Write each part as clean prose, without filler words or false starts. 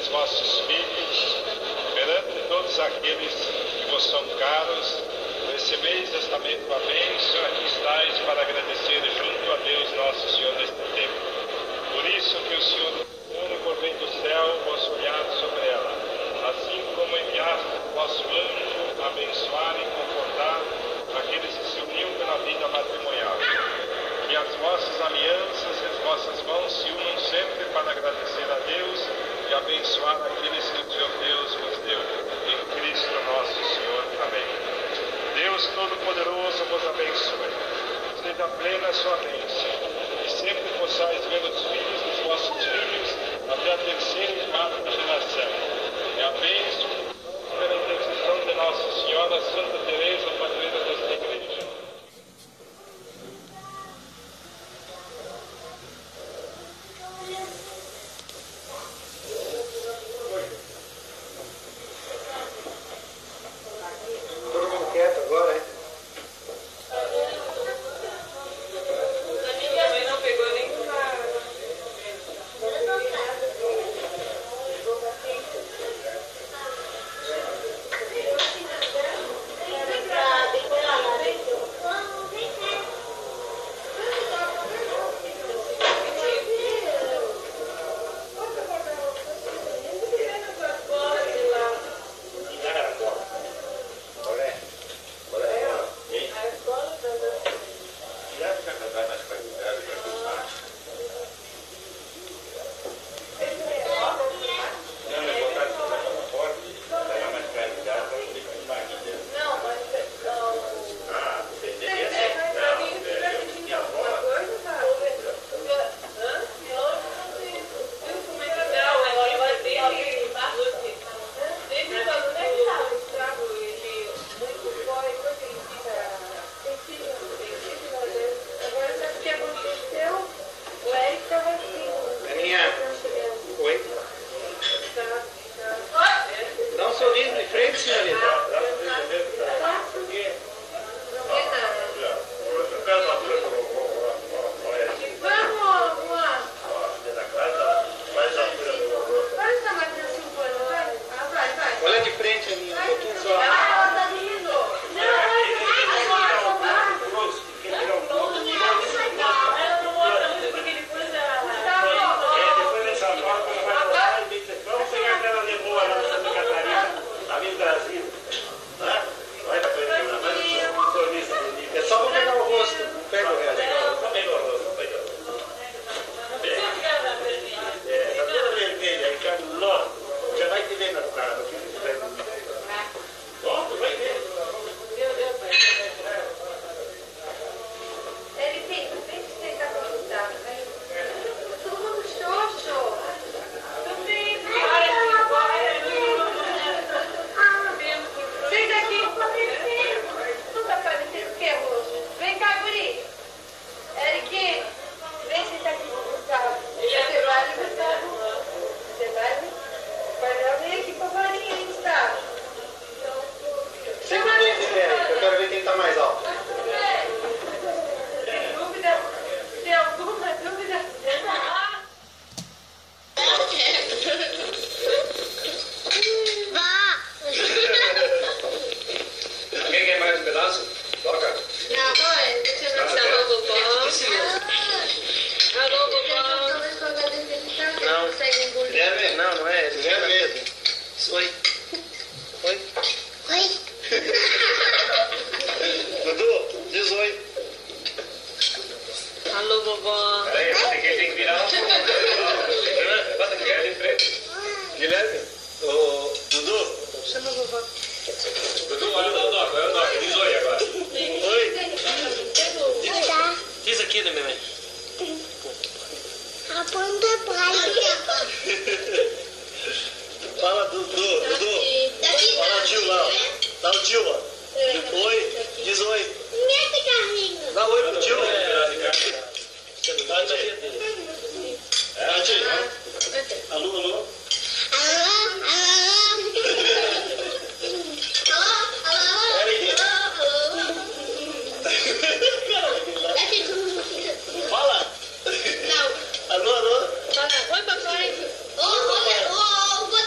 estes vossos filhos, perante todos aqueles que vos são caros, recebeis esta mesma bênção, aqui estáis para agradecer junto a Deus nosso Senhor neste tempo. Por isso que o Senhor, por vem do céu, vosso olhar sobre ela, assim como enviaste o vosso anjo a abençoar e confortar aqueles que se uniam pela vida matrimonial. Que as vossas alianças e as vossas mãos se unam sempre para agradecer a Deus e abençoar aqueles que o Senhor Deus vos deu. Em Cristo nosso Senhor. Amém. Deus Todo-Poderoso vos abençoe. Seja plena a sua bênção. E sempre possais ver os filhos dos vossos filhos até a terceira e quarta geração. E a bênção pela intercessão de Nossa Senhora Santa Teresa, padroeira desta igreja. Todo mundo quieto agora, hein? Fala. Oi, papai. Ô,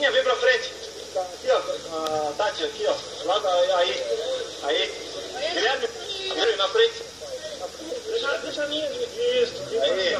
Aninha, vem pra frente. Aqui, ó. A Tati, aqui, ó. Lá, aí. Guilherme, na frente. Deixa a linha disso. Aí.